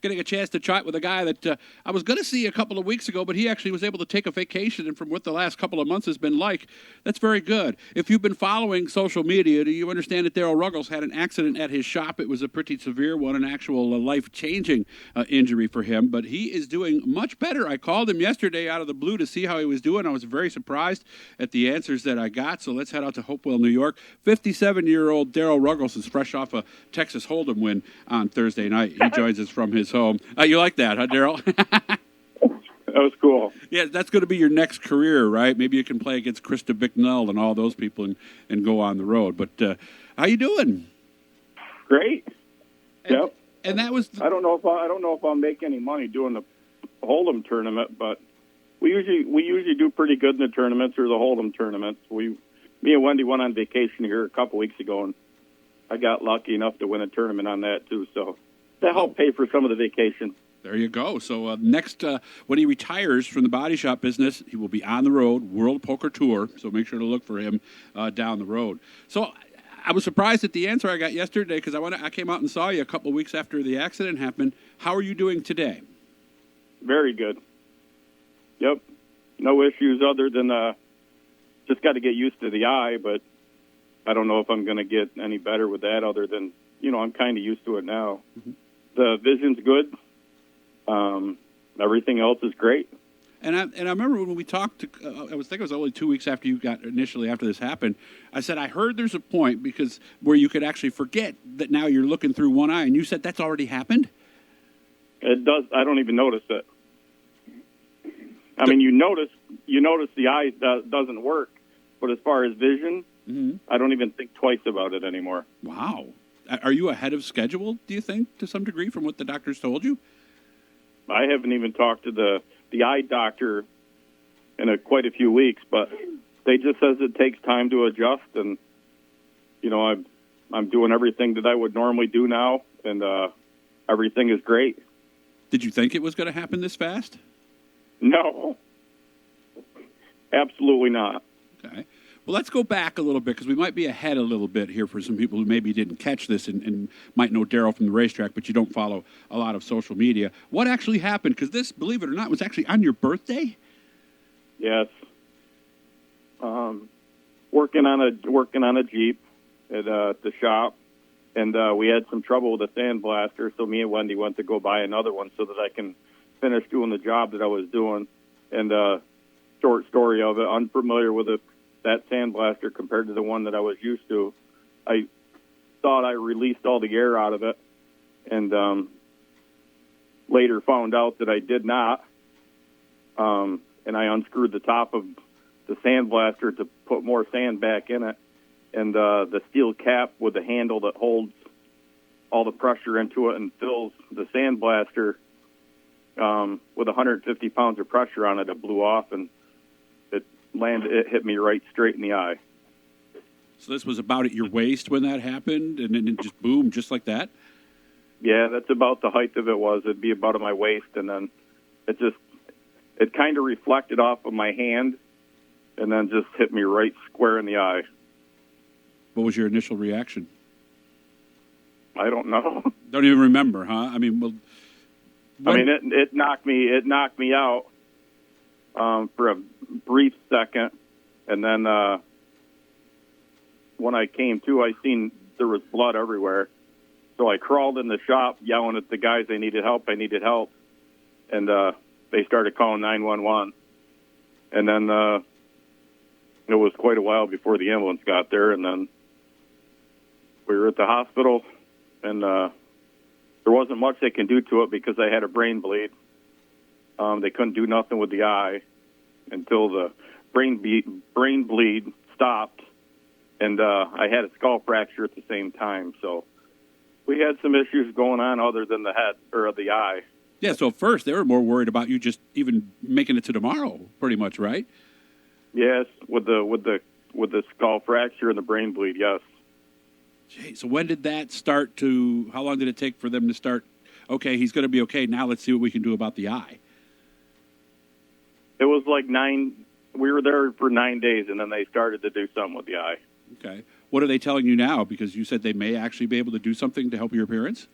getting a chance to chat with a guy that I was going to see a couple of weeks ago, but he actually was able to take a vacation, and from what the last couple of months has been like, that's very good. If you've been following social media, do you understand that Darryl Ruggles had an accident at his shop? It was a pretty severe one, an actual life-changing injury for him, but he is doing much better. I called him yesterday out of the blue to see how he was doing. I was very surprised at the answers that I got, so let's head out to Hopewell, New York. 57-year-old Darryl Ruggles is fresh off a Texas Hold'em win on Thursday night. He joins us from his home. You like that, huh, Daryl? That was cool. Yeah, that's going to be your next career, right? Maybe you can play against Krista Bicknell and all those people and go on the road. But how you doing? Great. Yep. And that was. I don't know if I'll make any money doing the Hold'em tournament, but we usually do pretty good in the tournaments or the Hold'em tournaments. Me and Wendy went on vacation here a couple weeks ago, and I got lucky enough to win a tournament on that too. So that helped pay for some of the vacation. There you go. So next, when he retires from the body shop business, he will be on the road, World Poker Tour. So make sure to look for him down the road. So I was surprised at the answer I got yesterday because I came out and saw you a couple of weeks after the accident happened. How are you doing today? Very good. Yep. No issues other than just got to get used to the eye, but I don't know if I'm going to get any better with that other than, I'm kind of used to it now. Mm-hmm. The vision's good. Everything else is great. And I remember when we talked, I think it was only 2 weeks after you got initially after this happened, I said, I heard there's a point where you could actually forget that now you're looking through one eye. And you said that's already happened? It does. I don't even notice it. I mean, you notice the eye doesn't work, but as far as vision, mm-hmm. I don't even think twice about it anymore. Wow. Are you ahead of schedule, do you think, to some degree, from what the doctors told you? I haven't even talked to the eye doctor in quite a few weeks, but they just says it takes time to adjust, and, I'm doing everything that I would normally do now, and everything is great. Did you think it was going to happen this fast? No, absolutely not. Okay. Well, let's go back a little bit because we might be ahead a little bit here for some people who maybe didn't catch this and might know Daryl from the racetrack, but you don't follow a lot of social media. What actually happened? Because this, believe it or not, was actually on your birthday? Yes. Working on a Jeep at the shop, and we had some trouble with a sandblaster, so me and Wendy went to go buy another one so that I can finish doing the job that I was doing. And short story of it, unfamiliar with that sandblaster compared to the one that I was used to. I thought I released all the air out of it, and later found out that I did not. And I unscrewed the top of the sandblaster to put more sand back in it. And the steel cap with the handle that holds all the pressure into it and fills the sandblaster with 150 pounds of pressure on it, it blew off, and it hit me right straight in the eye. So this was about at your waist when that happened, and then it just boom, just like that? Yeah, that's about the height of it was. It'd be about at my waist, and then it kind of reflected off of my hand, and then just hit me right square in the eye. What was your initial reaction? I don't know. Don't even remember, huh? I mean, it knocked me out for a brief second, and then when I came to, I seen there was blood everywhere. So I crawled in the shop yelling at the guys I needed help, and they started calling 911. And then it was quite a while before the ambulance got there, and then we were at the hospital, and there wasn't much they can do to it because I had a brain bleed. They couldn't do nothing with the eye until the brain bleed stopped, and I had a skull fracture at the same time. So we had some issues going on other than the head or the eye. Yeah, so at first they were more worried about you just even making it to tomorrow, pretty much, right? Yes, with the skull fracture and the brain bleed, yes. Gee, so when did that start how long did it take for them to start, okay, he's going to be okay, now let's see what we can do about the eye? It was like we were there for 9 days, and then they started to do something with the eye. Okay. What are they telling you now? Because you said they may actually be able to do something to help your appearance?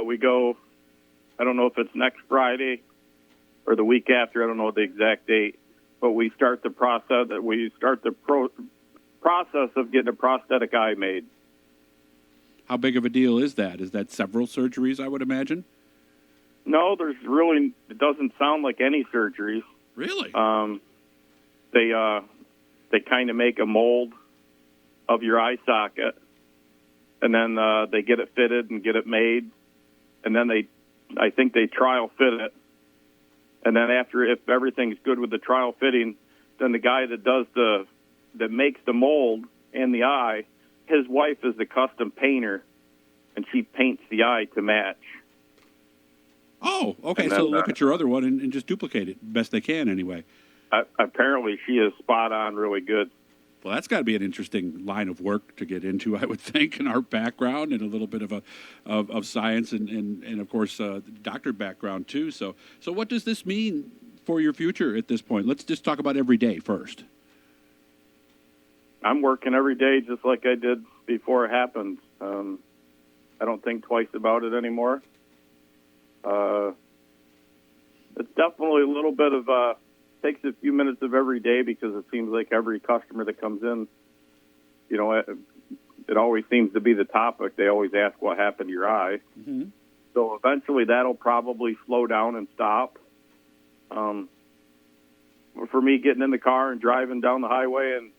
We go I don't know if it's next Friday or the week after. I don't know the exact date, but we start the process. Process of getting a prosthetic eye made. How big of a deal is that? Is that several surgeries, I would imagine? No, it doesn't sound like any surgeries. Really? They kind of make a mold of your eye socket, and then they get it fitted and get it made, and then I think they trial fit it, and then if everything's good with the trial fitting, then the guy that makes the mold and the eye, his wife is the custom painter, and she paints the eye to match. Oh, okay. And then, So look at your other one and just duplicate it best they can anyway. Apparently, she is spot on, really good. Well, that's got to be an interesting line of work to get into, I would think, in our background and a little bit of science and of course doctor background too. So what does this mean for your future at this point? Let's just talk about every day first. I'm working every day just like I did before it happened. I don't think twice about it anymore. It's definitely a little bit of takes a few minutes of every day because it seems like every customer that comes in, it always seems to be the topic. They always ask what happened to your eye. Mm-hmm. So eventually that'll probably slow down and stop. For me, getting in the car and driving down the highway and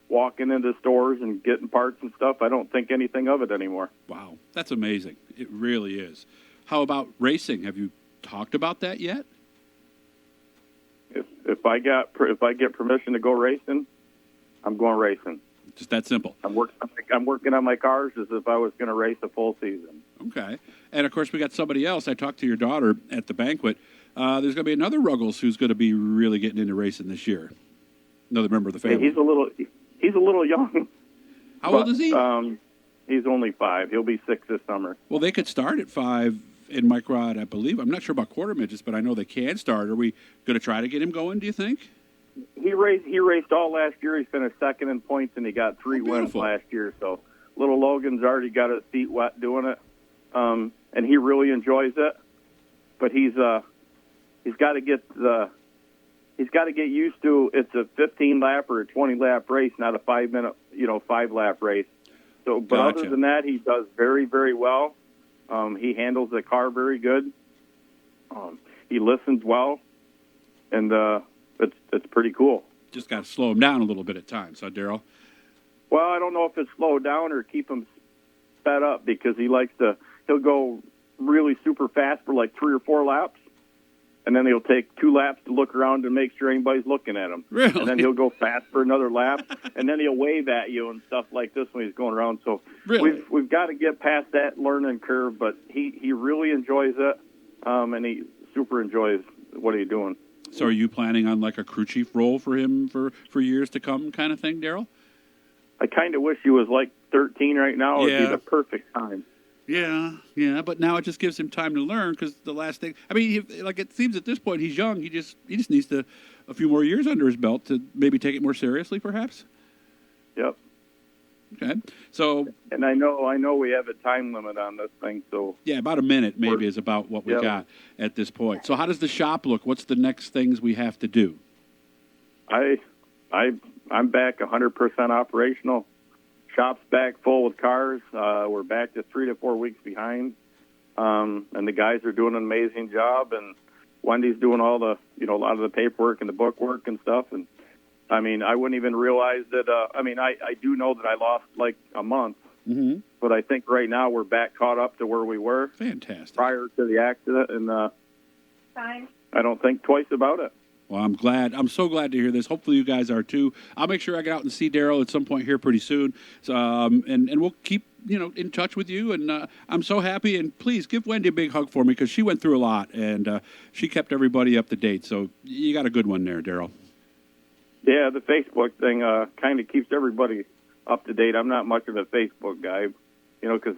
walking into stores and getting parts and stuff, I don't think anything of it anymore. Wow, that's amazing. It really is. How about racing? Have you talked about that yet? If I get permission to go racing, I'm going racing. Just that simple. I'm working on my cars as if I was going to race a full season. Okay. And, of course, we got somebody else. I talked to your daughter at the banquet. There's going to be another Ruggles who's going to be really getting into racing this year. Another member of the family. Hey, he's a little young. How old is he? He's only 5. He'll be 6 this summer. Well, they could start at 5 in Mike Rod, I believe. I'm not sure about quarter midgets, but I know they can start. Are we going to try to get him going, do you think? He raced all last year. He finished second in points, and he got 3 wins last year. So little Logan's already got his feet wet doing it, and he really enjoys it. But he's got to get used to it's a 15 lap or a 20 lap race, not a 5 minute 5 lap race. So, but Gotcha. Other than that, he does very, very well. He handles the car very good. He listens well, and it's pretty cool. Just got to slow him down a little bit at times, huh, Daryl? Well, I don't know if it's slow down or keep him sped up because he'll go really super fast for like 3 or 4 laps, and then he'll take 2 laps to look around and make sure anybody's looking at him. Really? And then he'll go fast for another lap, and then he'll wave at you and stuff like this when he's going around. So really? we've got to get past that learning curve, but he really enjoys it, and he super enjoys what he's doing. So are you planning on like a crew chief role for him for years to come kind of thing, Daryl? I kind of wish he was like 13 right now. Yeah. It'd be the perfect time. Yeah, but now it just gives him time to learn because the last thing, I mean, it seems at this point he's young. He just needs a few more years under his belt to maybe take it more seriously, perhaps. Yep. Okay, so and I know we have a time limit on this thing, so yeah, about a minute maybe is about what we got at this point. So how does the shop look? What's the next things we have to do? I'm back 100% operational. Shop's back full with cars. We're back to 3 to 4 weeks behind, and the guys are doing an amazing job. And Wendy's doing all the a lot of the paperwork and the bookwork and stuff. And I mean, I wouldn't even realize that. I do know that I lost like a month, Mm-hmm. but I think right now we're back caught up to where we were Fantastic. prior to the accident, and I don't think twice about it. Well, I'm glad. I'm so glad to hear this. Hopefully, you guys are too. I'll make sure I get out and see Daryl at some point here pretty soon. So, and we'll keep in touch with you. And I'm so happy. And please give Wendy a big hug for me because she went through a lot and she kept everybody up to date. So you got a good one there, Daryl. Yeah, the Facebook thing kind of keeps everybody up to date. I'm not much of a Facebook guy, because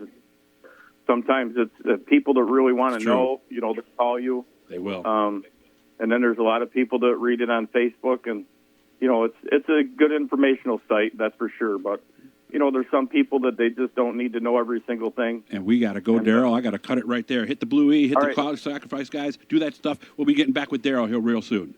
sometimes it's the people that really want to know. They'll call you. They will. And then there's a lot of people that read it on Facebook, and it's a good informational site, that's for sure. But there's some people that they just don't need to know every single thing. And we got to go, Daryl. I got to cut it right there. Hit the Blue E, hit All the right. Cloud Sacrifice guys. Do that stuff. We'll be getting back with Daryl here real soon.